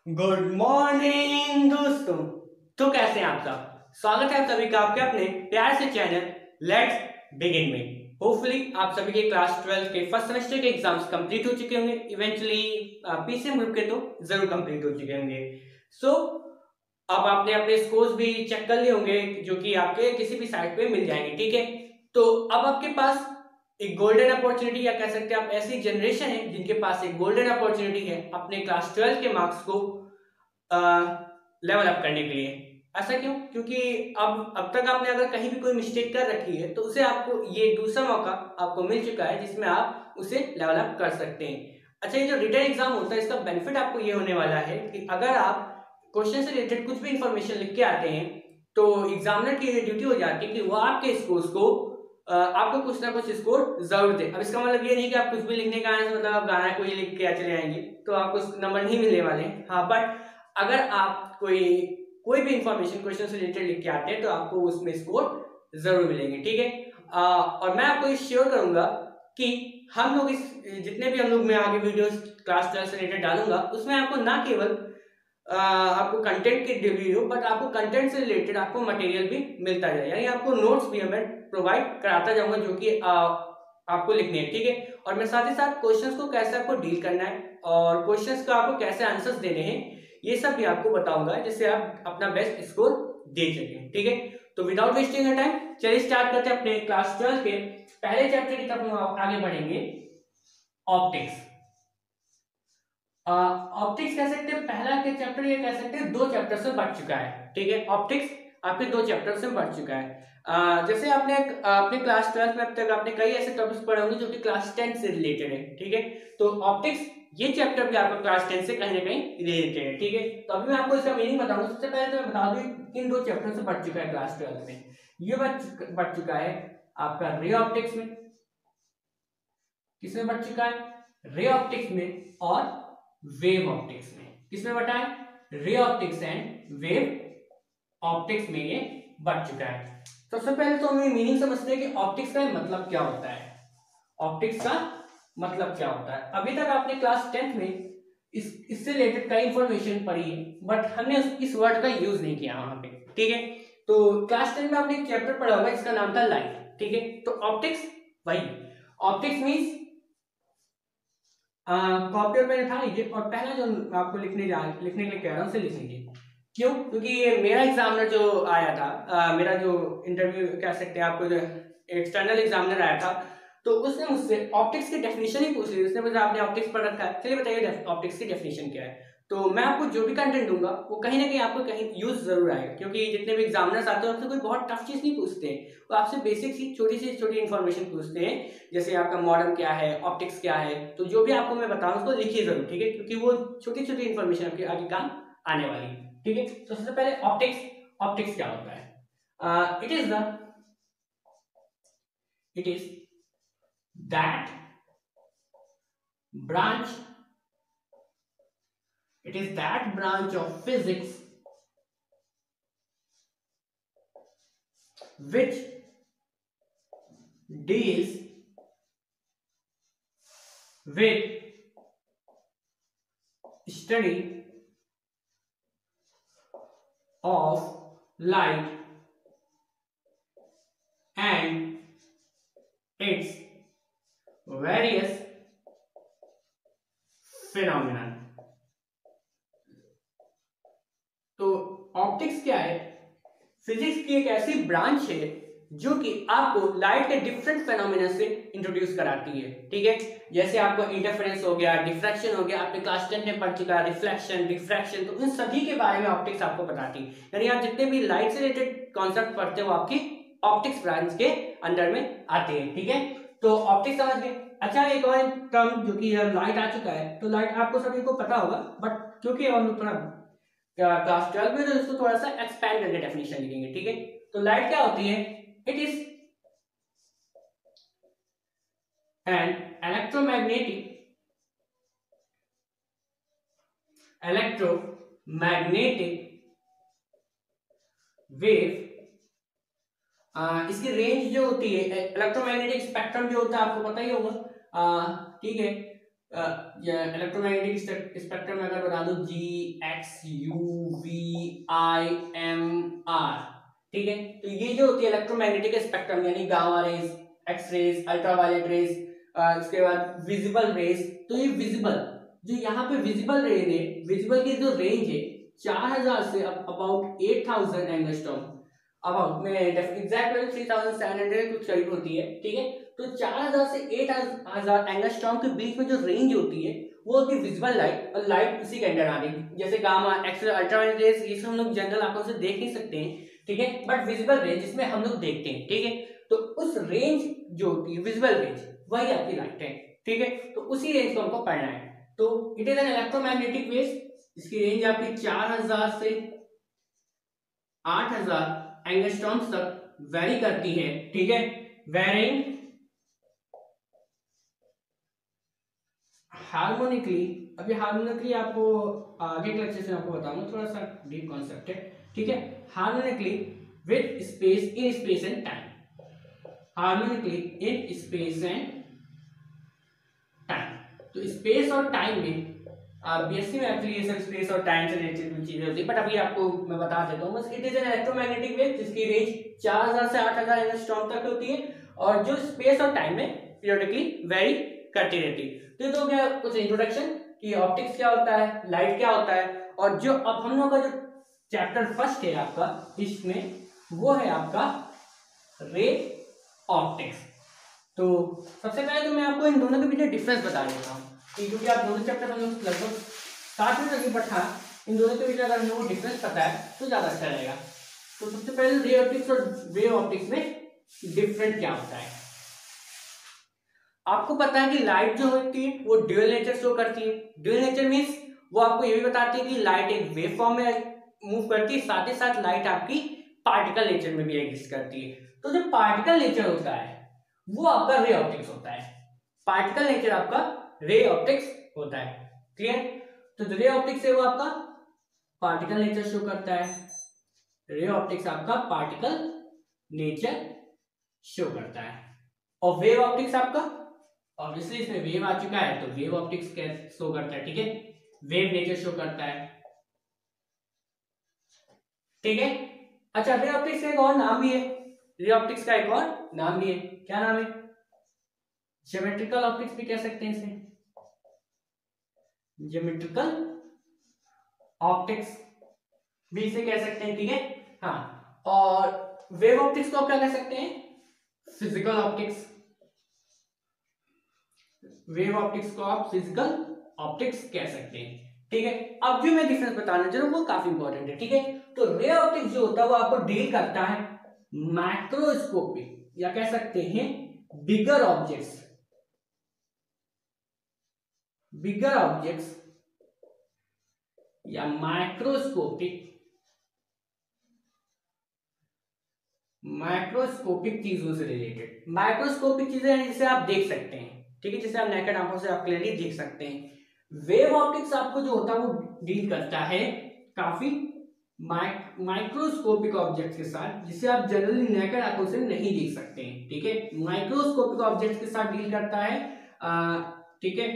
Good morning दोस्तों। तो कैसे हैं आप सब। स्वागत है आप सभी का आपके अपने प्यार से चैनल लेट्स बिगिन में। होपफुली आप सभी के क्लास 12 के फर्स्ट सेमेस्टर के एग्जाम्स कंप्लीट हो चुके होंगे। इवेंचुअली पीसीएम ग्रुप के तो जरूर कंप्लीट हो चुके होंगे। सो अब आपने अपने स्कोर्स भी चेक कर लिए होंगे जो कि आपके किसी भी साइट पे मिल जाएंगे। ठीक है, तो अब आपके पास एक गोल्डन अपॉर्चुनिटी या कह सकते हैं आप ऐसी जनरेशन है जिनके पास एक गोल्डन अपॉर्चुनिटी है अपने क्लास 12 के मार्क्स को लेवल अप करने के लिए। ऐसा क्यों? क्योंकि अब तक आपने अगर कहीं भी कोई मिस्टेक कर रखी है तो उसे आपको ये दूसरा मौका आपको मिल चुका है जिसमें आप उसे लेवल अप कर सकते हैं। अच्छा, ये जो रिटन एग्जाम होता है इसका बेनिफिट आपको ये होने वाला है कि अगर आप क्वेश्चन से रिलेटेड कुछ भी इंफॉर्मेशन लिख के आते हैं तो एग्जामिनर की ये ड्यूटी हो जाती है कि वो आपके स्कोर्स को आपको कुछ ना कुछ स्कोर जरूर दे। अब इसका मतलब ये नहीं कि आप कुछ भी लिखने का आए मतलब आप गाना कोई लिख के चले आएंगे तो आपको नंबर नहीं मिलने वाले। हाँ, बट अगर आप कोई भी इंफॉर्मेशन क्वेश्चन से रिलेटेड लिख के आते हैं तो आपको उसमें स्कोर जरूर मिलेंगे। ठीक है, और मैं आपको ये श्योर करूंगा कि हम लोग इस जितने भी हम लोग मैं आगे वीडियोस क्लास 12 से रिलेटेड डालूंगा उसमें आपको ना केवल आपको कंटेंट की डिलीवरी हो बट आपको कंटेंट से रिलेटेड आपको मटेरियल भी मिलता जाए, यानी आपको नोट्स भी मैं प्रोवाइड कराता जाऊंगा जो कि आपको लिखने हैं। ठीक है, और मैं साथ ही साथ क्वेश्चंस को कैसे आपको डील करना है और क्वेश्चंस का आपको कैसे आंसर्स देने हैं ये सब भी आपको बताऊंगा जिससे आप अपना बेस्ट स्कोर दे सकें। ठीक है, तो विदाउट वेस्टिंग टाइम चलिए स्टार्ट करते हैं अपने क्लास 12 के पहले चैप्टर की तरफ हम आगे बढ़ेंगे। ऑप्टिक्स। ऑप्टिक्स कह सकते हैं पहला के चैप्टर ये कह सकते हैं दो चैप्टर से बढ़ चुका है। ठीक है, ऑप्टिक्स आपके दो चैप्टर से बढ़ चुका है। जैसे आपने अपने क्लास 12 में अब तक आपने कई ऐसे टॉपिक्स पढ़े होंगे जो कि क्लास 10 से रिलेटेड है। ठीक है, तो ऑप्टिक्स ये चैप्टर भी आपका क्लास 10 से कहीं ना कहीं रिलेटेड है। ठीक है, तो अभी मैं आपको इसका मीनिंग बताऊंगा। सबसे पहले तो मैं बता दूं इन दो चैप्टर से बढ़ चुका है क्लास 12 में। ये बढ़ चुका है आपका रे ऑप्टिक्स में। किसमें बढ़ चुका है? रे ऑप्टिक्स में और वेव ऑप्टिक्स में। किसमें बटा है? Ray optics and wave optics में ये बढ़ चुका है। सबसे पहले तो हमें मीनिंग समझते हैं कि ऑप्टिक्स का मतलब क्या होता है। ऑप्टिक्स का मतलब क्या होता है? अभी तक आपने क्लास 10th में इससे रिलेटेड कई इंफॉर्मेशन पढ़ी है बट हमने इस वर्ड का यूज नहीं किया वहां पे। ठीक है, तो क्लास 10 में आपने एक चैप्टर पढ़ा होगा जिसका नाम था लाइट। ठीक है, तो ऑप्टिक्स वही ऑप्टिक्स मीन्स कॉपी और पेन उठा लीजिए और पहला जो आपको लिखने के लिए कह रहा हूं उसे लिख लीजिए। क्यों? क्योंकि ये मेरा एग्जामिनर जो आया था, मेरा जो इंटरव्यू कह सकते हैं आपको जो एक्सटर्नल एग्जामिनर आया था तो उसने मुझसे ऑप्टिक्स की डेफिनेशन ही पूछ ली। उसने मुझे आपने ऑप्टिक्स पढ़ रखा है, चलिए बताइए ऑप्टिक्स की डेफिनेशन क्या है। तो मैं आपको जो भी कंटेंट दूंगा वो कहीं ना कहीं आपको कहीं यूज जरूर आएगा, क्योंकि जितने भी एग्जामिनर्स आते हैं आपसे कोई बहुत टफ चीज नहीं पूछते हैं, वो आपसे बेसिक सी छोटी इन्फॉर्मेशन पूछते हैं। जैसे आपका मॉडर्न क्या है, ऑप्टिक्स क्या है, तो जो भी आपको मैं बताऊं उसको लिखिए जरूर। ठीक है, क्योंकि वो छोटी इन्फॉर्मेशन आपके आगे काम आने वाली है। ठीक है, तो सबसे पहले ऑप्टिक्स क्या होता है? It is that branch it is that branch of physics which deals with study of light and its various phenomena। तो ऑप्टिक्स क्या है? फिजिक्स की एक ऐसी ब्रांच है जो कि आपको लाइट के डिफरेंट फेनोमेना से इंट्रोड्यूस कराती है। ठीक है, जैसे आपको इंटरफेरेंस हो गया, डिफ्रैक्शन हो गया, आपने क्लास 10 में पढ़ चुका है रिफ्लेक्शन, डिफ्रैक्शन, तो इन सभी के बारे में ऑप्टिक्स आपको बताती है। यानी आप जितने भी लाइट से रिलेटेड कॉन्सेप्ट पढ़ते हो आपकी ऑप्टिक्स ब्रांच के अंडर में आते हैं। ठीक है, तो ऑप्टिक्स समझ गए। अच्छा, एक और टर्म जो कि लाइट आ चुका है, तो लाइट आपको सभी को पता होगा बट क्योंकि हम लोग थोड़ा क्लास 12 में तो इसको थोड़ा सा एक्सपैंड करके डेफिनेशन लिखेंगे। ठीक है, तो लाइट क्या होती है? It is an electromagnetic wave. इसकी रेंज जो होती है, इलेक्ट्रोमैग्नेटिक स्पेक्ट्रम जो होता है आपको पता ही होगा। ठीक है, इलेक्ट्रोमैग्नेटिक स्पेक्ट्रम में अगर बता दो G X U V I M R, ठीक है। तो ये जो होती है इलेक्ट्रोमैग्नेटिक स्पेक्ट्रम यानी gamma rays, X rays, ultraviolet rays, उसके बाद विजिबल रेज। तो ये विजिबल जो यहाँ पे विजिबल रेज है, विजिबल की जो रेंज है 4000 से अबाउट 8000 एंगस्ट्रॉम, अबाउट में एग्जैक्ट 3700 कुछ करीब होती है, ठीक है। तो 4000 से 8000 एंगस्ट्रॉम के बीच में जो रेंज होती है वो होती है विजिबल लाइट, और लाइट उसी के अंडर आ रही है, जैसे गामा, एक्स-रे, अल्ट्रावायलेट रेज, ये सब हम लोग जनरल आंखों से देख नहीं सकते हैं, ठीक है, बट विजिबल रेंज जिसमें हम लोग देखते हैं, ठीक है। तो उस रेंज जो होती है विजिबल रेंज, वही आपकी लाइट है, ठीक है। तो उसी रेंज को हमको पढ़ना है। तो it is an electromagnetic wave, इसकी रेंज आपकी 4000 से 8000 एंगस्ट्रॉम तक वेरी करती है, ठीक है। वेरिंग हार्मोनिकली, अभी हार्मोनिकली आपको आगे के लेक्चर से आपको बताऊंगा, थोड़ा सा डीप कॉन्सेप्ट है, ठीक है। Harmonically with space, in space and time, harmonically in space and time. तो स्पेस और टाइम में बीएससी में एक्चुअली ये सब स्पेस और टाइम से रिलेटेड चीजें होती है, बट अभी आपको मैं बता देता हूँ बस। It is an electromagnetic wave जिसकी रेंज 4000 से 8000 एंगस्ट्रॉम तक होती है, और जो स्पेस और टाइम में पीरियोडिकली वेरी करती रहती है। तो ये तो हो गया कुछ इंट्रोडक्शन कि ऑप्टिक्स क्या होता है, लाइट क्या होता है, और जो अब हम लोग का जो चैप्टर फर्स्ट है आपका इसमें, वो है आपका रे ऑप्टिक्स। तो सबसे पहले तो मैं आपको इन दोनों के बीच डिफरेंस बता देता हूँ, क्योंकि आप दोनों चैप्टर हम लोग लगभग 60 मिनट तक पढ़ा, इन दोनों के बीच अगर हम लोग को डिफरेंस पता है तो ज्यादा अच्छा रहेगा। तो सबसे पहले रे ऑप्टिक्स और वेव ऑप्टिक्स में डिफरेंट क्या होता है। आपको पता है कि लाइट जो होती है वो ड्यूअल नेचर शो करती है। ड्यूअल नेचर मीन्स वो आपको ये भी बताती है कि लाइट एक वेव फॉर्म में मूव करती है, साथ ही साथ लाइट आपकी पार्टिकल नेचर में भी एग्जिस्ट करती है। तो जो पार्टिकल नेचर होता है वो आपका रे ऑप्टिक्स होता है, पार्टिकल नेचर आपका रे ऑप्टिक्स होता है, क्लियर। तो जो रे ऑप्टिक्स है वो आपका पार्टिकल नेचर शो करता है, रे ऑप्टिक्स आपका पार्टिकल नेचर शो करता है। और वेव ऑप्टिक्स आपका, ऑब्वियसली इसमें वेव आ चुका है तो वेव ऑप्टिक्स कैसे शो करता है, ठीक है, वेव नेचर शो करता है, ठीक है। अच्छा, रे ऑप्टिक्स का एक और नाम भी है, रे ऑप्टिक्स का एक और नाम भी है, क्या नाम है, ज्योमेट्रिकल ऑप्टिक्स भी कह सकते हैं इसे, ज्योमेट्रिकल ऑप्टिक्स भी इसे कह सकते हैं, ठीक है। हाँ, और वेव ऑप्टिक्स को आप क्या कह सकते हैं, फिजिकल ऑप्टिक्स, वेव ऑप्टिक्स को आप फिजिकल ऑप्टिक्स कह सकते हैं, ठीक है। अब जो मैं डिफरेंस बताना चाह रहा हूं वो काफी इंपॉर्टेंट है, ठीक है। तो रे ऑप्टिक्स जो होता है वो आपको डील करता है मैक्रोस्कोपिक या कह सकते हैं बिगर ऑब्जेक्ट्स, बिगर ऑब्जेक्ट्स या माइक्रोस्कोपिक, माइक्रोस्कोपिक चीजों से रिलेटेड। माइक्रोस्कोपिक चीजें हैं जिसे आप देख सकते हैं, ठीक है, जिसे आप नेकेड आंखों से आप क्लियरली देख सकते हैं। वेव ऑप्टिक्स आपको जो होता है वो डील करता है काफी माइक्रोस्कोपिक ऑब्जेक्ट्स के साथ, जिसे आप जनरली नेकेड आंखों से नहीं देख सकते हैं, ठीक है। माइक्रोस्कोपिक ऑब्जेक्ट्स के साथ डील करता है, ठीक है,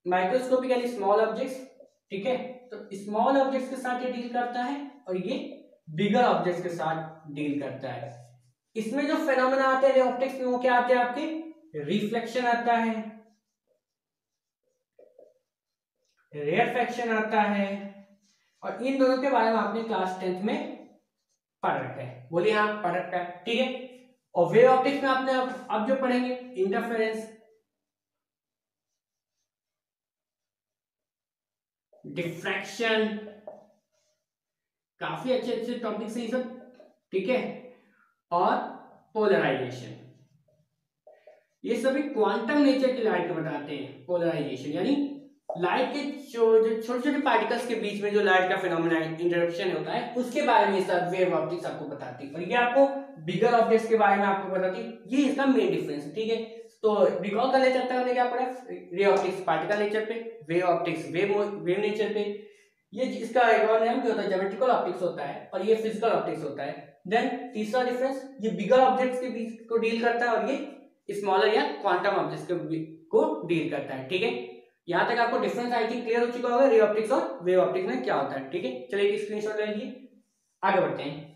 माइक्रोस्कोपिक यानी स्मॉल ऑब्जेक्ट्स, ठीक है। तो स्मॉल ऑब्जेक्ट्स के साथ ये डील करता है, और ये बिगर ऑब्जेक्ट्स के साथ डील करता है। इसमें जो फेनोमेना आते हैं ऑप्टिक्स में वो क्या आते हैं आपके, रिफ्लेक्शन आता है, रेयरफेक्शन आता है, और इन दोनों के बारे में आपने क्लास 10th में पढ़ रखा है, बोलिए हाँ पढ़ रखा है, ठीक है। और वेव ऑप्टिक्स में आपने अब जो पढ़ेंगे इंटरफेरेंस, डिफ्रैक्शन, काफी अच्छे अच्छे टॉपिक्स हैं ये सब, ठीक है। और पोलराइजेशन, ये सभी क्वांटम नेचर की लाइट को बताते हैं। पोलराइजेशन यानी लाइट के जो छोटे छोटे पार्टिकल्स के बीच में जो लाइट का फिनोमेना इंटरप्शन होता है उसके बारे में सब वेव ऑप्टिक्स आपको बताती है, और ये आपको बिगर ऑब्जेक्ट्स के बारे में आपको बताती है। ये इसका मेन डिफरेंस है, ठीक है। तो रिकॉल कर ले चलता है क्या पड़ा, रे ऑप्टिक्स पार्टिकल नेचर पे, वेव ऑप्टिक्स वेव नेचर पे। ये इसका एक और नाम भी होता है ज्योमेट्रिकल ऑप्टिक्स होता है, और ये फिजिकल ऑप्टिक्स होता है। देन तीसरा डिफरेंस, ये बिगर ऑब्जेक्ट्स के बीच को डील करता है, और ये स्मॉलर या क्वांटम ऑब्जेक्ट्स को डील करता है, ठीक है। यहाँ तक आपको डिफरेंस आई थिंक क्लियर हो चुका होगा रे ऑप्टिक्स और वेव ऑप्टिक्स में क्या होता है। ठीक है, चलिए एक स्क्रीनशॉट ले लीजिए, आगे बढ़ते हैं।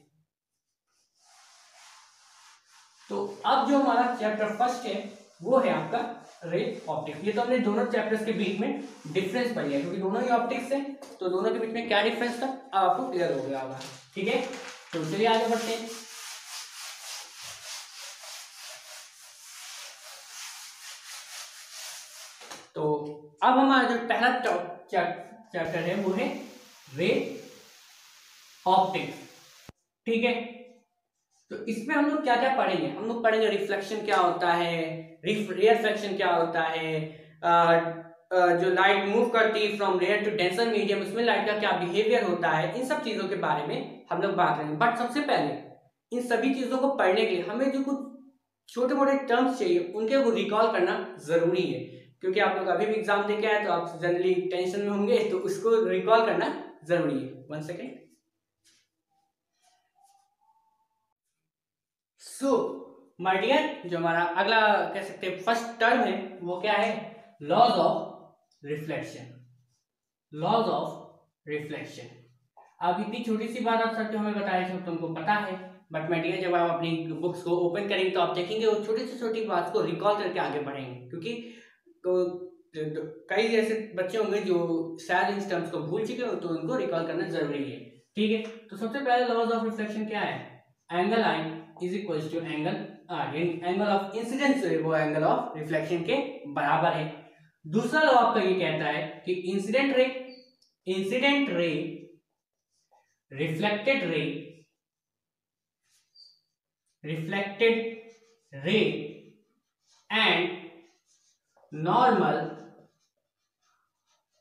तो अब जो हमारा चैप्टर फर्स्ट है वो है आपका रे ऑप्टिक्स। ये तो हमने दोनों चैप्टर्स के बीच में डिफरेंस पढ़ लिया, क्योंकि दोनों ही ऑप्टिक्स है, तो दोनों के बीच में क्या डिफरेंस था अब आपको क्लियर हो गया होगा। ठीक है, तो चलिए आगे बढ़ते हैं। तो अब हमारा जो पहला चैप्टर है वो है रे ऑप्टिक्स। ठीक है, तो इसमें हम लोग क्या क्या पढ़ेंगे, हम लोग पढ़ेंगे रिफ्लेक्शन क्या होता है, रेयरफेक्शन क्या होता है, जो लाइट मूव करती है from rare to denser medium, उसमें लाइट का क्या बिहेवियर होता है, इन सब चीजों के बारे में हम लोग बात करेंगे। बट सबसे पहले इन सभी चीजों को पढ़ने के लिए हमें जो कुछ छोटे मोटे टर्म्स चाहिए उनके को रिकॉल करना जरूरी है, क्योंकि आप लोग अभी भी एग्जाम दे के आए तो आप जनरली टेंशन में होंगे, तो उसको रिकॉल करना जरूरी है। 1 सेकेंड। सो माय डियर, जो हमारा अगला कह सकते हैं फर्स्ट टर्म है वो क्या है, laws of reflection. Laws of reflection. अब इतनी छोटी सी बात आप सबके हमें बताया जो तुमको पता है, बट माय डियर जब आप अपनी बुक्स को ओपन करेंगे तो आप देखेंगे वो छोटी से छोटी बात को रिकॉल करके आगे बढ़ेंगे, क्योंकि तो कई ऐसे बच्चे होंगे जो शायद इन टर्म्स को भूल चुके हो, तो उनको रिकॉल करना जरूरी है। ठीक है, तो सबसे पहले लॉज ऑफ रिफ्लेक्शन क्या है, angle I is equal to angle R, angle of incidence वो एंगल ऑफ रिफ्लेक्शन के बराबर है। दूसरा लॉ आपका ये कहता है कि incident ray reflected ray and normal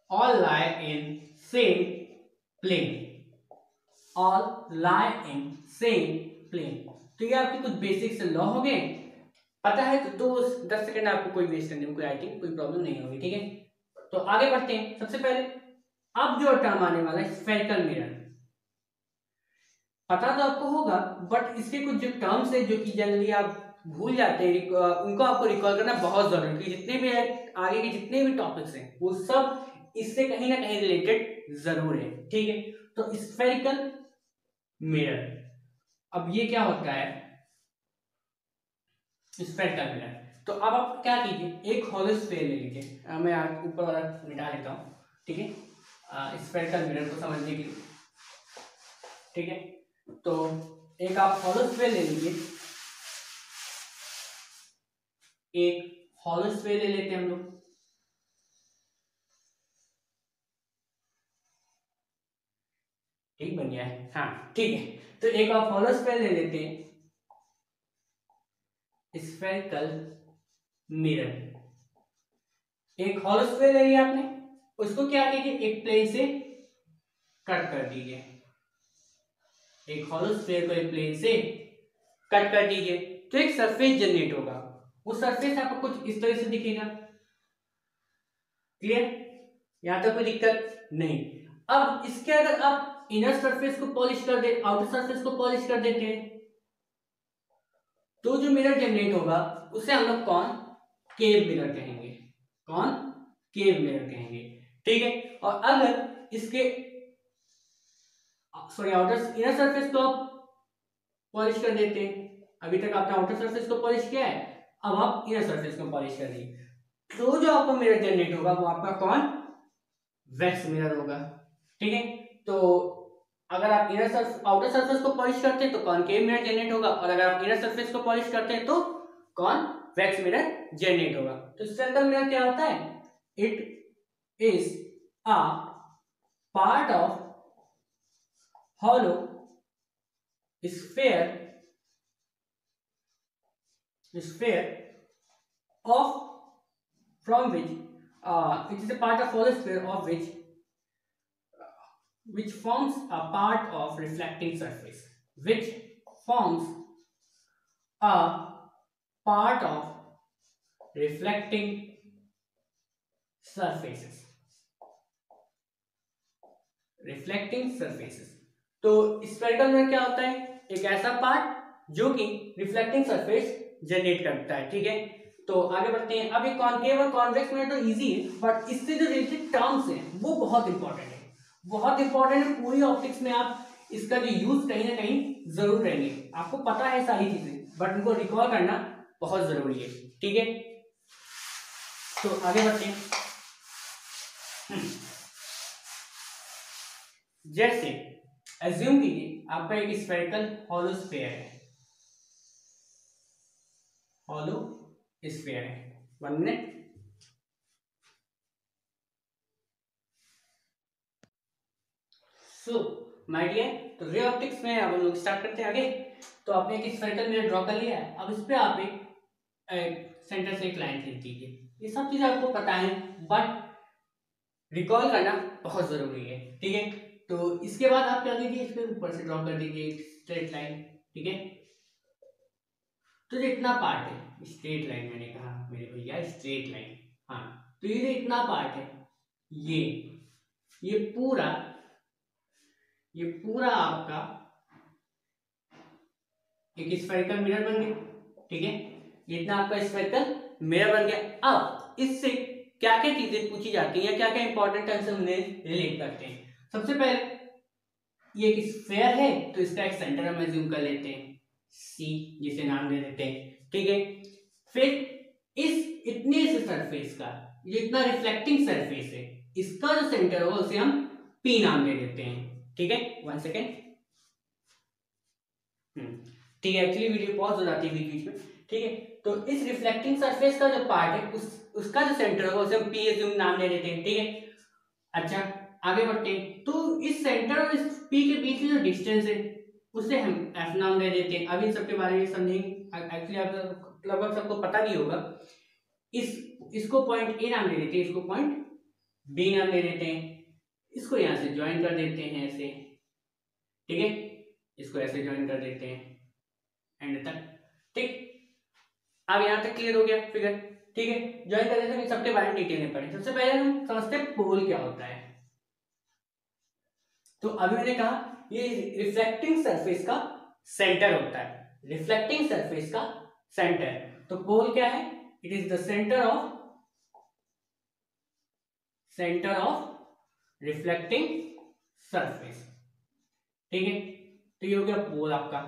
all lie in same plane, all lie in same plane। तो ये आपके कुछ बेसिक से लॉ हो गए, पता है तो 10 सेकंड आपको कोई वेस्ट करने में कोई आई थिंक कोई प्रॉब्लम नहीं होगी। ठीक है, तो आगे बढ़ते हैं। सबसे पहले अब जो टर्म आने वाला है स्फेरिकल मिरर, पता तो आपको होगा, बट इसके कुछ जो टर्म्स है जो कि जनरली आप भूल जाते हैं, उनको आपको रिकॉल करना बहुत जरूरी है, जितने भी आगे के जितने भी टॉपिक्स हैं वो सब इससे कहीं ना कहीं रिलेटेड जरूर है। ठीक है, तो स्फेरिकल मिरर, अब ये क्या होता है स्फेरिकल मिरर। तो अब आप क्या कीजिए, एक हॉलो स्फीयर ले लीजिए, मैं ऊपर वाला मिटा लेता हूँ। ठीक है, स्फेरिकल मिरर को समझने के लिए। ठीक है, तो एक आप हॉलो स्फीयर ले लीजिए, एक हॉलो स्फीयर ले लेते हैं हम लोग। ठीक बन गया है, हाँ ठीक है, तो एक आप हॉलो स्फीयर ले लेते हैं, स्फेरिकल मिरर। एक हॉलो स्फीयर ले लिया आपने, उसको क्या कीजिए एक प्लेन से कट कर दीजिए, एक हॉलो स्फीयर को एक प्लेन से कट कर दीजिए, तो एक सरफेस जनरेट होगा। उस सरफेस आपको कुछ इस तरह से दिखेगा। क्लियर, यहां तक कोई दिक्कत नहीं। अब इसके अगर आप इनर सरफेस को पॉलिश कर दे, आउटर सरफेस को पॉलिश कर देते हैं, तो जो मिरर जनरेट होगा उसे हम लोग केव मिरर कहेंगे, केव मिरर कहेंगे। ठीक है, और अगर इसके आउटर इनर सरफेस को आप पॉलिश कर देते हैं, अभी तक आपने आउटर सरफेस को पॉलिश किया है, अब आप इनर सरफेस को पॉलिश कर दिए, तो जो आपको मिरर जनरेट होगा वो आपका वैक्स मिरर होगा। ठीक है, तो अगर आप आउटर सरफेस को पॉलिश करते हैं तो कॉनकेव मिरर जनरेट होगा, और अगर आप इनर सरफेस को पॉलिश करते हैं तो कॉन्वेक्स मिरर जनरेट होगा। तो स्फेरिकल मिरर क्या होता है, it is a part of hollow sphere of from which it is a part of hollow sphere of which forms a part of reflecting surface, which forms a part of reflecting surfaces, तो spherical mirror क्या होता है, एक ऐसा part जो कि reflecting surface generate करता है। ठीक है, तो आगे बढ़ते हैं। अब ये कॉनकेव और कॉन्वेक्स में तो इजी है, बट इससे जो रिलेटेड टर्म्स हैं वो बहुत इंपॉर्टेंट है, बहुत इंपॉर्टेंट है। पूरी ऑप्टिक्स में आप इसका जो यूज कहीं ना कहीं जरूर करेंगे। आपको पता है सारी चीजें, बट उनको रिकॉल करना बहुत जरूरी है, ठीक है। तो आगे बढ़ते हैं। जैसे एज्यूम कीजिए आपका एक स्फेरिकल हॉलो स्फीयर है, हॉलो स्फीयर है। 1 मिनट। सो माय डियर, तो रे ऑप्टिक्स में अब हम लोग स्टार्ट करते हैं आगे। तो आपने एक स्फेरिकल मिरर ड्रॉ कर लिया है। अब इस पे आप एक सेंटर से एक लाइन खींच दीजिए। ये सब चीजें आपको पता है, बट रिकॉल करना बहुत जरूरी है, ठीक है। तो इसके बाद आप क्या कीजिए, इसके ऊपर से ड्रॉ कर दीजिए एक स्ट्रेट लाइन, ठीक है। तो जो इतना पार्ट है, स्ट्रेट लाइन मैंने कहा मेरे भैया, स्ट्रेट लाइन, हाँ। तो ये जो इतना पार्ट है, ये पूरा आपका एक स्फेरिकल मिरर बन गया, ठीक है। ये इतना आपका स्फेरिकल मिरर बन गया। अब इससे क्या क्या चीजें पूछी जाती हैं या क्या क्या इंपॉर्टेंट आंसर हमने रिलेट करते हैं। सबसे पहले ये एक स्फेयर है, तो इसका एक सेंटर हम एज्यूम कर लेते हैं सी, जिसे नाम दे देते हैं, ठीक है। फिर इस इतने से सरफेस का, ये इतना रिफ्लेक्टिंग सरफेस है, इसका जो सेंटर होगा उसे हम पी नाम दे देते हैं, ठीक है। 1 सेकेंड, ठीक है। एक्चुअली वीडियो पॉज हो जाती है बीच बीच में, ठीक है। तो इस रिफ्लेक्टिंग सरफेस का जो पार्ट है, उसका जो सेंटर होगा उसे हम पी एज्यूम नाम दे देते हैं, ठीक है। अच्छा, आगे बढ़ते हैं। तो इस सेंटर और इस पी के बीच में जो डिस्टेंस है उसे हम एफ नाम दे देते हैं। अब इन सबके बारे में समझेंगे। एक्चुअली आप लगभग सबको पता भी होगा। इसको पॉइंट ए नाम दे देते हैं, इसको पॉइंट बी नाम दे देते हैं, इसको यहां से ज्वाइन कर देते हैं ऐसे, ठीक है। इसको ऐसे ज्वाइन कर देते हैं एंड तक, ठीक। अब यहां तक क्लियर हो गया फिगर, ठीक है। ज्वाइन कर देते हैं, सबके बारे में डिटेल में पढ़ें। सबसे पहले हम समझते हैं पोल क्या होता है। तो अभी मैंने कहा ये रिफ्लेक्टिंग सरफेस का सेंटर होता है, रिफ्लेक्टिंग सरफेस का सेंटर। तो पोल क्या है? It is the centre of reflecting surface, ठीक है। तो ये हो गया पोल आपका।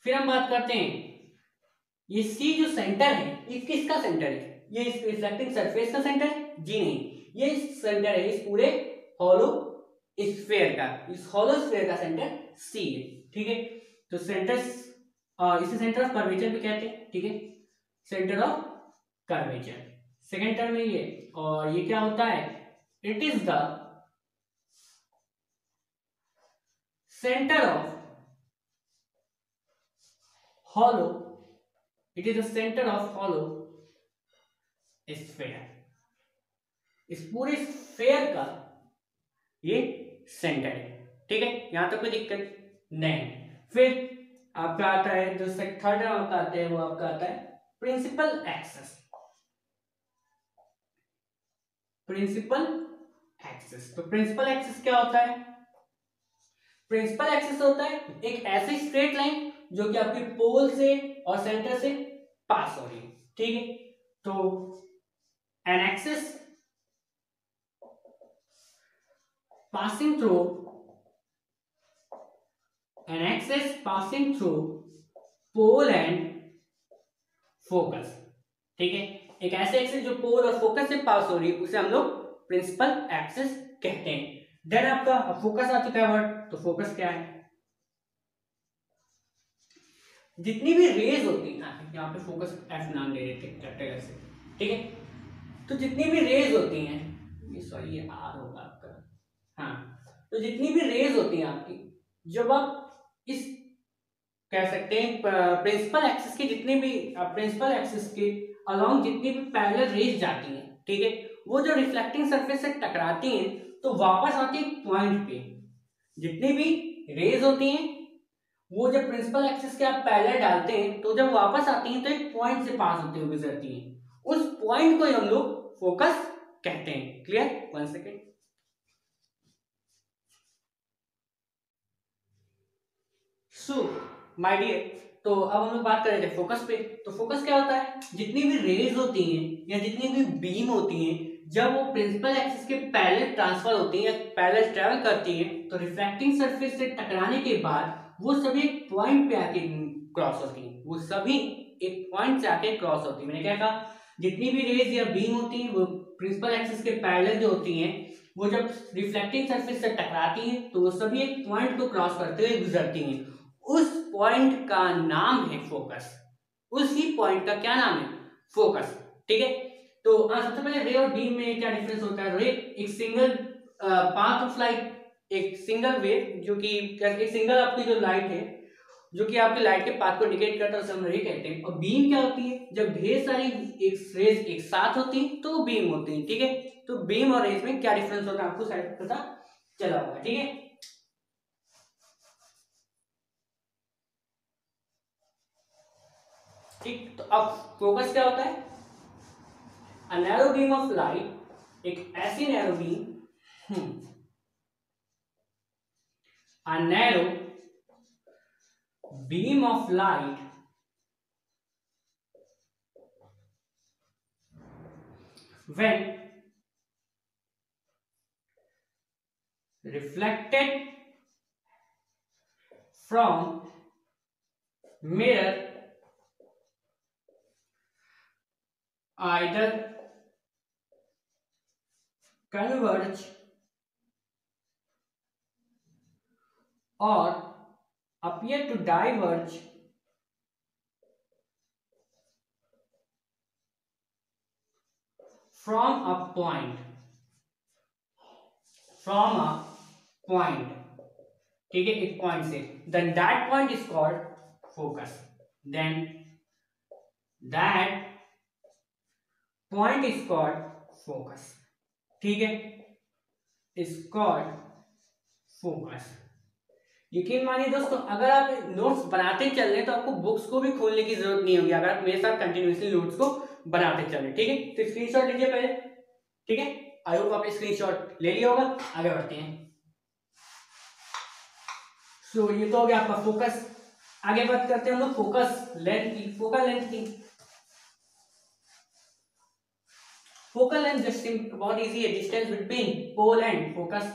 फिर हम बात करते हैं, ये सी जो सेंटर है ये किसका सेंटर है? ये इस रिफ्लेक्टिंग सरफेस का सेंटर है? जी नहीं, ये सेंटर है इस पूरे हॉलो स्फीयर का, इस हॉलो स्फीयर का सेंटर सी है, ठीक है। तो सेंटर, इसे सेंटर ऑफ कर्वेचर भी कहते हैं, ठीक है। Centre of curvature second term में ये, और ये क्या होता है? It is the centre of hollow, it is the center of hollow sphere, इस पूरे स्फीयर का ये सेंटर है, ठीक है। यहां तक कोई दिक्कत नहीं। फिर आपका आता है जो थर्ड आपका आता है, वो आपका आता है प्रिंसिपल एक्सिस। प्रिंसिपल एक्सिस, तो प्रिंसिपल एक्सिस क्या होता है? प्रिंसिपल एक्सिस होता है एक ऐसी स्ट्रेट लाइन जो कि आपके पोल से और सेंटर से पास हो रही है, ठीक है। तो an axis passing through, an axis passing through pole and focus, ठीक है। एक ऐसे एक्सिस जो पोल और फोकस से पास हो रही है उसे हम लोग प्रिंसिपल एक्सिस कहते हैं। देन आपका फोकस आ चुका है वर्ड, तो फोकस क्या है? जितनी भी रेज होती है, यहाँ पे फोकस एफ नाम दे देते हैं कैपिटल से, ठीक है। तो जितनी भी रेज होती हैं, ये सॉरी ये आर होगा आपका, हाँ। तो जितनी भी रेज होती हैं आपकी, जब आप इस कह सकते हैं प्रिंसिपल एक्सिस के जितने भी प्रिंसिपल एक्सिस के अलोंग जितनी भी पैरेलल रेज जाती हैं, ठीक है, वो जो रिफ्लेक्टिंग सरफेस से टकराती हैं तो वापस आती है पॉइंट पे। जितनी भी रेज होती हैं वो जब प्रिंसिपल एक्सिस के आप पैरेलल डालते हैं तो जब वापस आती हैं तो एक पॉइंट से पास होते हुए गुजरती हैं, उस पॉइंट को हम लोग फोकस कहते हैं। Clear? 1 second. So my dear, तो अब हम लोग बात कर रहे थे फोकस पे। तो फोकस क्या होता है, जितनी भी रेज होती हैं या जितनी भी बीम होती हैं, जब वो प्रिंसिपल एक्सिस के पैरेलल ट्रांसफर होती हैं या पैरेलल ट्रेवल करती हैं, तो रिफ्रैक्टिंग सरफेस से टकराने के बाद वो सभी एक पॉइंट पे आके क्रॉस होती हैं, वो सभी एक पॉइंट से आके क्रॉस होती है। मैंने क्या कहा, जितनी भी रेज या बीम होती हैं वो प्रिंसिपल एक्सिस के पैरेलल जो होती हैं, वो जब रिफ्लेक्टिंग सरफेस से टकराती हैं तो वो सभी एक पॉइंट को क्रॉस करते हुए गुजरती हैं। उस पॉइंट का नाम है फोकस। उसी पॉइंट का क्या नाम है, फोकस। ठीक है, तो सबसे पहले रे और बीम में क्या डिफरेंस होता है। रे एक सिंगल पाथ ऑफ लाइट, एक सिंगल वेव, जो कि एक सिंगल आपकी जो लाइट है जो कि आपकी लाइट के पाथ को इंडिकेट करता है, उसे हम रे कहते हैं। और बीम क्या होती है, जब ढेर सारी एक रेज एक साथ होती है तो वो बीम होती है। ठीक है, तो बीम और रेज में क्या डिफरेंस होता है आपको शायद पता चला होगा। ठीक है, ठीक, तो अब फोकस क्या होता है, a narrow beam of light, एक ऐसी narrow beam, a narrow beam of light when reflected from mirror either converge or appear to diverge from a point, from a point, ठीक है, एक पॉइंट से, then that point is called focus, then that point is called focus, ठीक है, is called focus। यकीन मानिए दोस्तों, अगर आप नोट्स बनाते चल रहे हैं तो आपको बुक्स को भी खोलने की जरूरत नहीं होगी, अगर आप मेरे साथ कंटिन्यूअसली नोट्स को बनाते चल रहे हैं। ठीक है, तो स्क्रीनशॉट लीजिए पहले। ठीक है, आई होप आपने स्क्रीनशॉट ले लिया होगा। आगे बढ़ते हैं। सो ये तो हो गया आपका फोकस। आगे बात करते हैं हम लोग फोकस लेंथ की, फोकल लेंथ की। फोकल लेंथ जस्ट बहुत इजी है, distance between pole and focus.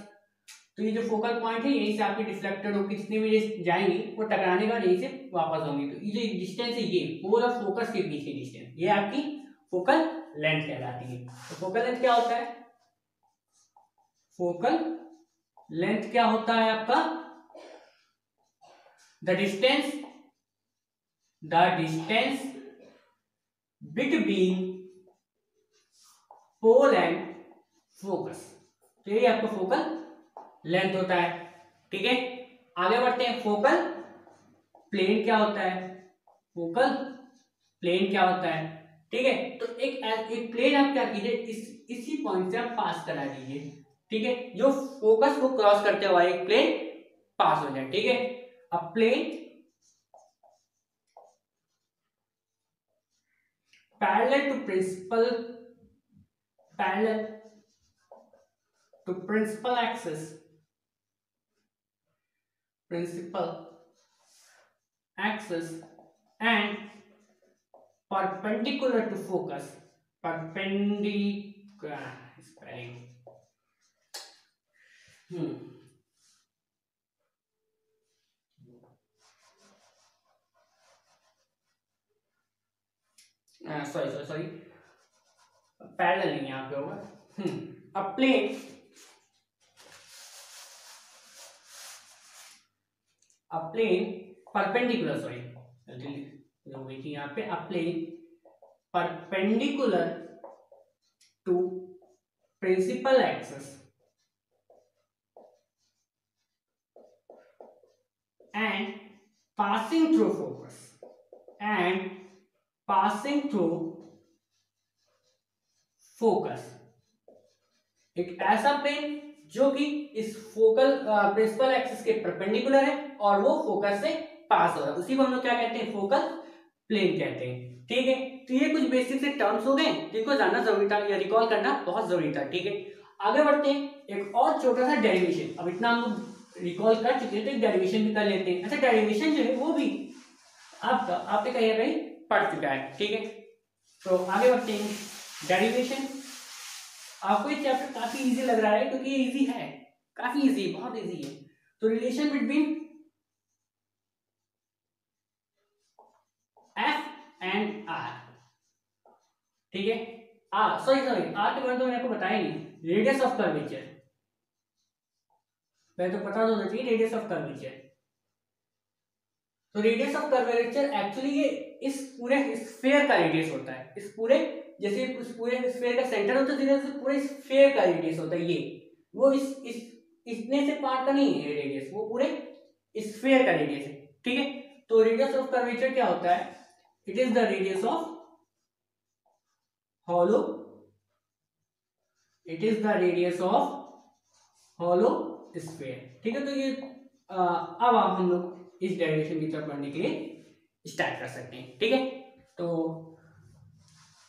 तो ये जो फोकल पॉइंट है यहीं से आपकी डिफ्लेक्टेड होकर जितनी भी रेज जाएंगी वो टकराने का यहीं से वापस होंगी। तो ये जो डिस्टेंस है ये पोल और फोकस के बीच की डिस्टेंस, ये आपकी फोकल लेंथ कहलाती है। तो फोकल लेंथ क्या होता है, फोकल लेंथ क्या होता है आपका, the distance between pole and focus, तो ये आपका फोकल लेंथ होता है। ठीक है, आगे बढ़ते हैं। फोकल प्लेन क्या होता है, फोकल प्लेन क्या होता है। ठीक है, तो एक प्लेन आप क्या कीजिए, इसी पॉइंट से आप पास करा दीजिए। ठीक है, जो फोकस को क्रॉस करते हुआ एक प्लेन पास हो जाए। ठीक है, अब plane parallel to principal axis and perpendicular to focus, perpendicular spelling, sorry parallel नहीं यहाँ पे होगा। अब प्लेन परपेंडिकुलर, सॉरी देखिए यहाँ पे, a plane perpendicular to principal axis and passing through focus, एक ऐसा प्लेन जो कि इस फोकल प्रिंसिपल एक्सिस के परपेंडिकुलर है और वो फोकस से पास हो रहा है, उसी को हम लोग क्या कहते हैं, फोकल प्लेन कहते हैं। ठीक है, तो ये कुछ बेसिक से टर्म्स हो गए जिनको जानना जरूरी था या रिकॉल करना बहुत जरूरी था। ठीक है, आगे बढ़ते हैं। एक और छोटा सा डेरिवेशन, अब इतना हम लोग रिकॉल कर चुके हैं तो एक डेरिवेशन भी कर लेते हैं। अच्छा, डेरिवेशन जो है वो भी आपने कहीं ना कहीं पढ़ चुका है, ठीक है। तो आगे बढ़ते हैं, डेरिवेशन। आपको ये चैप्टर काफी इजी लग रहा है क्योंकि ये इजी है, काफी इजी, बहुत इजी है। तो relation between F and R, ठीक है। सॉरी आर के बारे में तो मैंने आपको बताया नहीं, रेडियस ऑफ कर्वेचर, मैं तो पता होना चाहिए रेडियस ऑफ कर्वेचर। तो रेडियस ऑफ कर्वेचर एक्चुअली ये इस पूरे स्फीयर का रेडियस होता है, इस पूरे, जैसे उस पूरे स्फीयर का सेंटर होता है, तो पूरे स्फीयर का रेडियस होता है ये, वो इस इतने से पार्ट का नहीं है रेडियस, वो पूरे स्फीयर का रेडियस है, ठीक है। तो रेडियस ऑफ कर्वेचर क्या होता है, it is the radius of hollow, it is the radius of hollow sphere, ठीक है। तो ये अब आप हम लोग इस डेरिवेशन की तरफ बढ़ने के लिए स्टार्ट कर सकते हैं, ठीक है। तो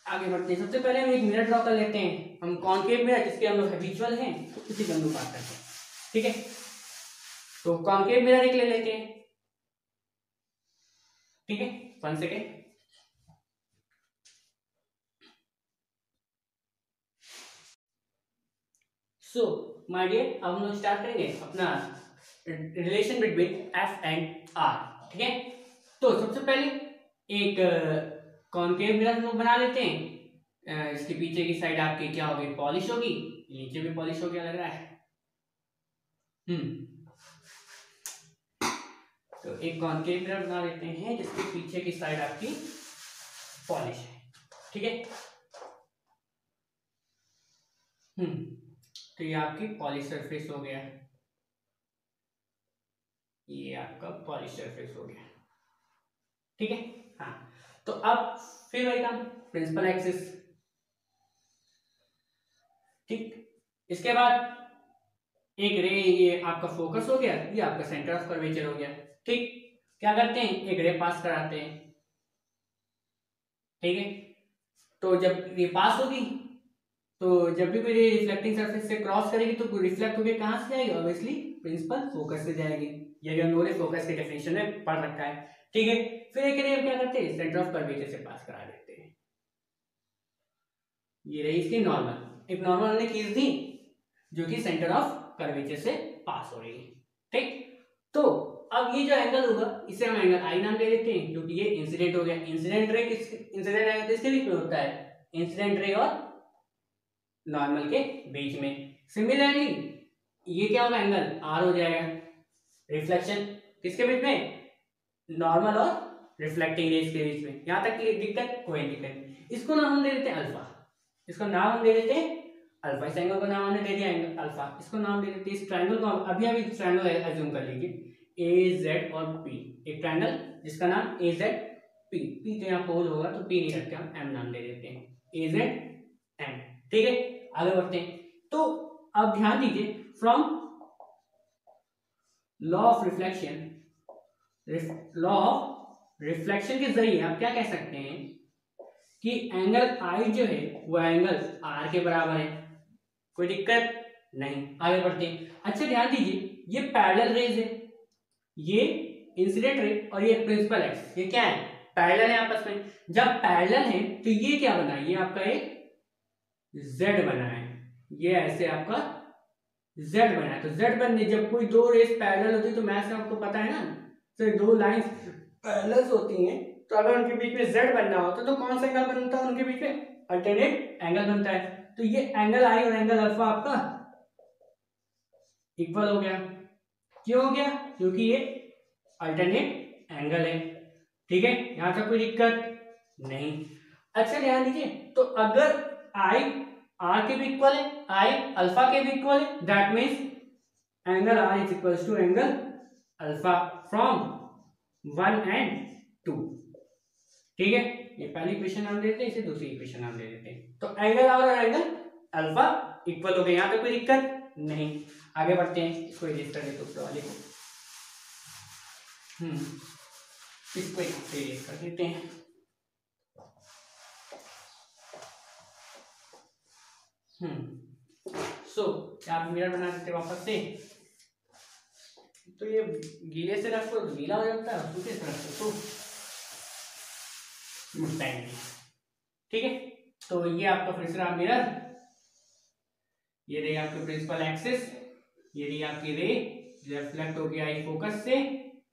आगे बढ़ते हैं, सबसे पहले हम एक मिरर ड्रॉ कर लेते हैं, हम कॉनकेव मिरर जिसके हम लोग हैबिचुअल हैं तो उसी का हम लोग बात करते हैं, ठीक है। तो कॉनकेव मिरर एक ले लेते हैं, ठीक है, 1 सेकेंड। सो माय डियर, अब हम लोग स्टार्ट करेंगे अपना relation between F and R, ठीक है। तो सबसे पहले एक कॉनकेव मिरर हम लोग बना लेते हैं। इसके पीछे की साइड आपकी क्या होगी, पॉलिश होगी, नीचे भी पॉलिश हो गया लग रहा है। तो एक कॉनकेव मिरर बना लेते हैं जिसके पीछे की साइड आपकी पॉलिश है, ठीक है। तो ये आपकी पॉलिश सरफेस हो गया, ये आपका पॉलिश सरफेस हो गया, ठीक है। हाँ, तो अब फिर वही काम, प्रिंसिपल एक्सिस, ठीक। इसके बाद एक रे, ये आपका फोकस हो गया, ये आपका सेंटर ऑफ कर्वेचर हो गया, ठीक। क्या करते हैं, एक रे पास कराते हैं, ठीक है। तो जब ये पास होगी तो जब भी कोई रे रिफ्लेक्टिंग सरफेस से क्रॉस करेगी तो रिफ्लेक्ट होकर कहां से जाएगी, ऑब्वियसली प्रिंसिपल फोकस से जाएगी, ये हम लोगों ने फोकस के डेफिनेशन में पढ़ रखा है, ठीक है। फिर एक रे हम क्या करते हैं, सेंटर ऑफ कर्वेचर से पास करा देते हैं, ये रही इसकी नॉर्मल, एक नॉर्मल हमने खींच दी जो कि सेंटर ऑफ कर्वेचर से पास हो रही है, ठीक। तो अब ये जो एंगल होगा इसे हम एंगल आई नाम दे देते हैं क्योंकि ये इंसिडेंट हो गया। इंसिडेंट रे किसके बीच में होता है, इंसिडेंट रे और नॉर्मल के बीच में। सिमिलरली ये क्या होगा, एंगल आर हो जाएगा, रिफ्लेक्शन किसके बीच में, नॉर्मल और रिफ्लेक्टिंग रेज के बीच में। यहां तक की दिक्कत, कोई दिक्कत नहीं। इसको नाम हम दे देते हैं अल्फा, इसको नाम हम दे देते हैं अल्फा, इस एंगल को नाम हमने दे दिया एंगल अल्फा, इसको नाम दे देते हैं, इस ट्रायंगल को अभी ट्रायंगल एज्यूम कर लीजिए, ए जेड और पी, एक ट्रायंगल जिसका नाम ए जेड पी, पी तो यहाँ पोल होगा तो पी नहीं रखते, हम एम नाम दे देते हैं, ए जेड एम, ठीक है। आगे बढ़ते हैं, तो अब ध्यान दीजिए, from law of reflection, law of reflection के जरिए आप क्या कह सकते हैं कि एंगल आई जो है वो एंगल आर के बराबर है, कोई दिक्कत नहीं। आगे बढ़ते हैं, अच्छा ध्यान दीजिए, ये पैरेलल रेज है, ये इंसिडेंट रे और ये प्रिंसिपल एक्सिस, ये क्या है, पैरेलल है आपस में। जब पैरेलल है तो ये क्या बना, ये आपका एक Z बना है, ये ऐसे आपका Z बना है। तो Z बनने, जब कोई दो रेस पैरेलल होती है तो मैथ्स में आपको पता है ना, तो दो लाइंस पैरेलल होती हैं, तो अगर उनके बीच में Z बनना होता तो कौन सा एंगल बनता है उनके बीच में, अल्टरनेट एंगल बनता है। तो ये एंगल आई और एंगल अल्फा आपका इक्वल हो गया, क्यों हो गया, क्योंकि ये अल्टरनेट एंगल है, ठीक है। यहां तक कोई दिक्कत नहीं। अच्छा ध्यान दीजिए, तो अगर आई आर के भी इक्वल है, आई अल्फा के भी इक्वल है, that means angle R is equal to angle alpha from 1 and 2, ठीक है। ये पहली इक्वेशन नाम देते हैं, इसे दूसरी इक्वेशन नाम दे देते हैं। तो एंगल आर और एंगल अल्फा इक्वल हो गए, यहां पे कोई दिक्कत नहीं। आगे बढ़ते हैं, इसको इरेज कर देते ऊपर वाले को, इसको इरेज कर देते हैं। सो क्या आप मिरर बना देते वापस से, तो ये गीले से रखो तो गीला हो जाता है, सूखे से रखो तो मुस्टैंडली। ठीक है, तो ये आपका फिर से रहा मिरर, ये रही आपकी प्रिंसिपल एक्सिस, ये रही आपकी रे रिफ्लेक्ट हो गया आई फोकस से,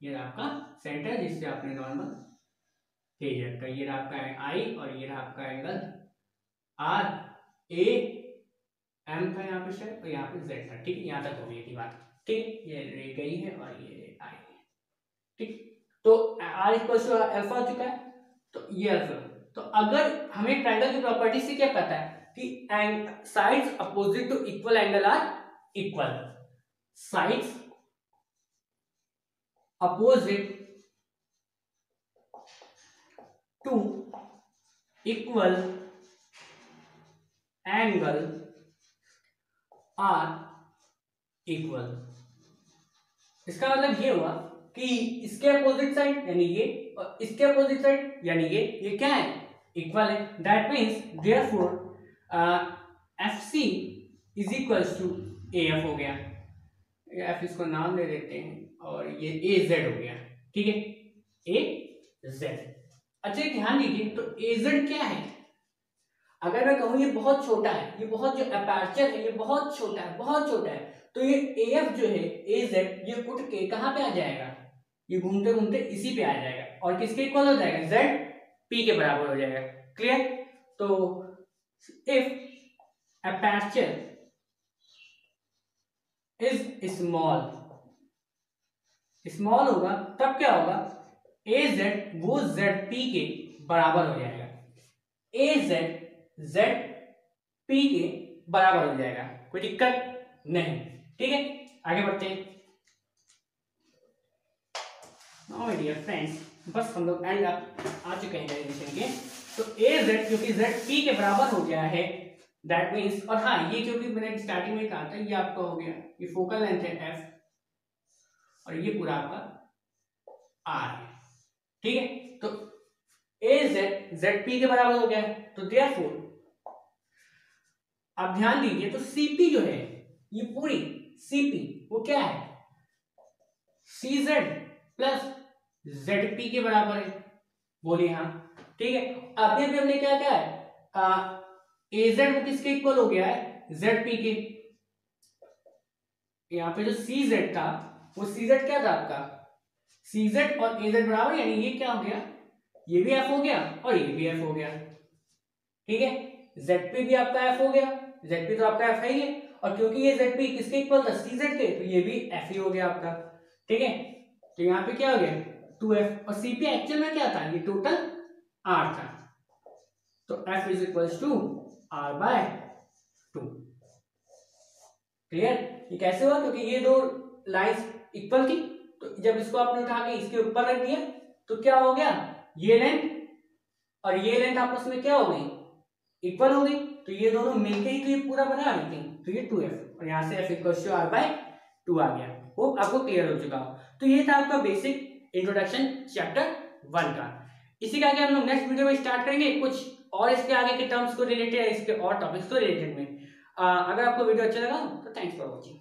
ये रहा आपका सेंटर जिससे आपने नॉर्मल फेज का, ये रहा आपका आई और ये रहा आपका एंगल आर ए एम था यहाँ पे शायद और यहाँ पे जेड था। ठीक है, यहाँ तक हो गई थी बात। ठीक, ये रे गई है और ये आई। ठीक, तो आर इक्वल टू अल्फा हो चुका है, तो ये अल्फा। तो अगर हमें ट्रायंगल की प्रॉपर्टी से क्या पता है कि sides opposite to equal angle are equal, sides opposite to equal angle are equal. इसका मतलब ये हुआ कि इसके अपोजिट साइड यानी ये और इसके अपोजिट साइड यानी ये क्या है, इक्वल है। That means therefore FC is equals to AF हो गया, एफ इसको नाम दे देते हैं और ये AZ हो गया। ठीक है, AZ। अच्छा ध्यान दीजिए, तो AZ क्या है? अगर मैं कहूँ ये बहुत छोटा है, ये बहुत जो अपर्चर है ये बहुत छोटा है, बहुत छोटा है, तो ये AF जो है AZ ये उठ के कहाँ पे आ जाएगा, ये घूमते घूमते इसी पे आ जाएगा और किसके इक्वल हो जाएगा, ZP के बराबर हो जाएगा। क्लियर? तो इफ aperture इज स्मॉल होगा तब क्या होगा, AZ वो ZP के बराबर हो जाएगा, AZ ZP के बराबर हो जाएगा, कोई दिक्कत नहीं। ठीक है, आगे बढ़ते हैं। नाउ डियर फ्रेंड्स, बस हम लोग एंड आ चुके हैं डेरिवेशन के। तो AZ क्योंकि ZP के बराबर हो गया है, दैट मीन्स, और हाँ ये क्योंकि मैंने स्टार्टिंग में कहा था ये आपका हो गया, ये फोकल लेंथ है F और ये पूरा आपका R है। ठीक है, तो AZ ZP के बराबर हो गया है, तो देयरफॉर अब ध्यान दीजिए, तो CP जो है ये पूरी CP वो क्या है, CZ प्लस ZP के बराबर है, बोलिए हाँ। ठीक है, अभी अभी हमने क्या क्या है, AZ वो किसके इक्वल हो गया है, ZP के। यहाँ पे जो CZ था वो CZ क्या था आपका, CZ और AZ बराबर, यानी ये क्या हो गया, ये भी F हो गया और ये भी F हो गया। ठीक है, ZP भी आपका F हो गया, ZP तो आपका F है ही है, और क्योंकि ये ZP किसके इक्वल था, CZ के, तो ये भी F ही हो गया आपका। ठीक है, तो यहाँ पे क्या हो गया 2F, और CP एक्चुअल में क्या था, ये टोटल R था, तो F is equals to R/2। Clear? ये कैसे हुआ, क्योंकि ये दो लाइंस इक्वल थी, तो जब इसको आपने उठा के इसके ऊपर रख दिया तो क्या हो गया, ये लेंथ और ये लेंथ आपस में क्या हो गई, इक्वल हो गई, तो ये दोनों मिलके ही तो ये पूरा बना रही थी, तो ये 2F और यहाँ से F इक्वल्स टू R/2 आ गया। वो आपको क्लियर हो चुका हो। तो ये था आपका बेसिक इंट्रोडक्शन चैप्टर 1 का। इसी का आगे हम लोग नेक्स्ट वीडियो में स्टार्ट करेंगे कुछ और इसके आगे के टर्म्स को रिलेटेड, इसके और टॉपिक्स को रिलेटेड में। अगर आपको वीडियो अच्छा लगा तो थैंक्स फॉर वॉचिंग।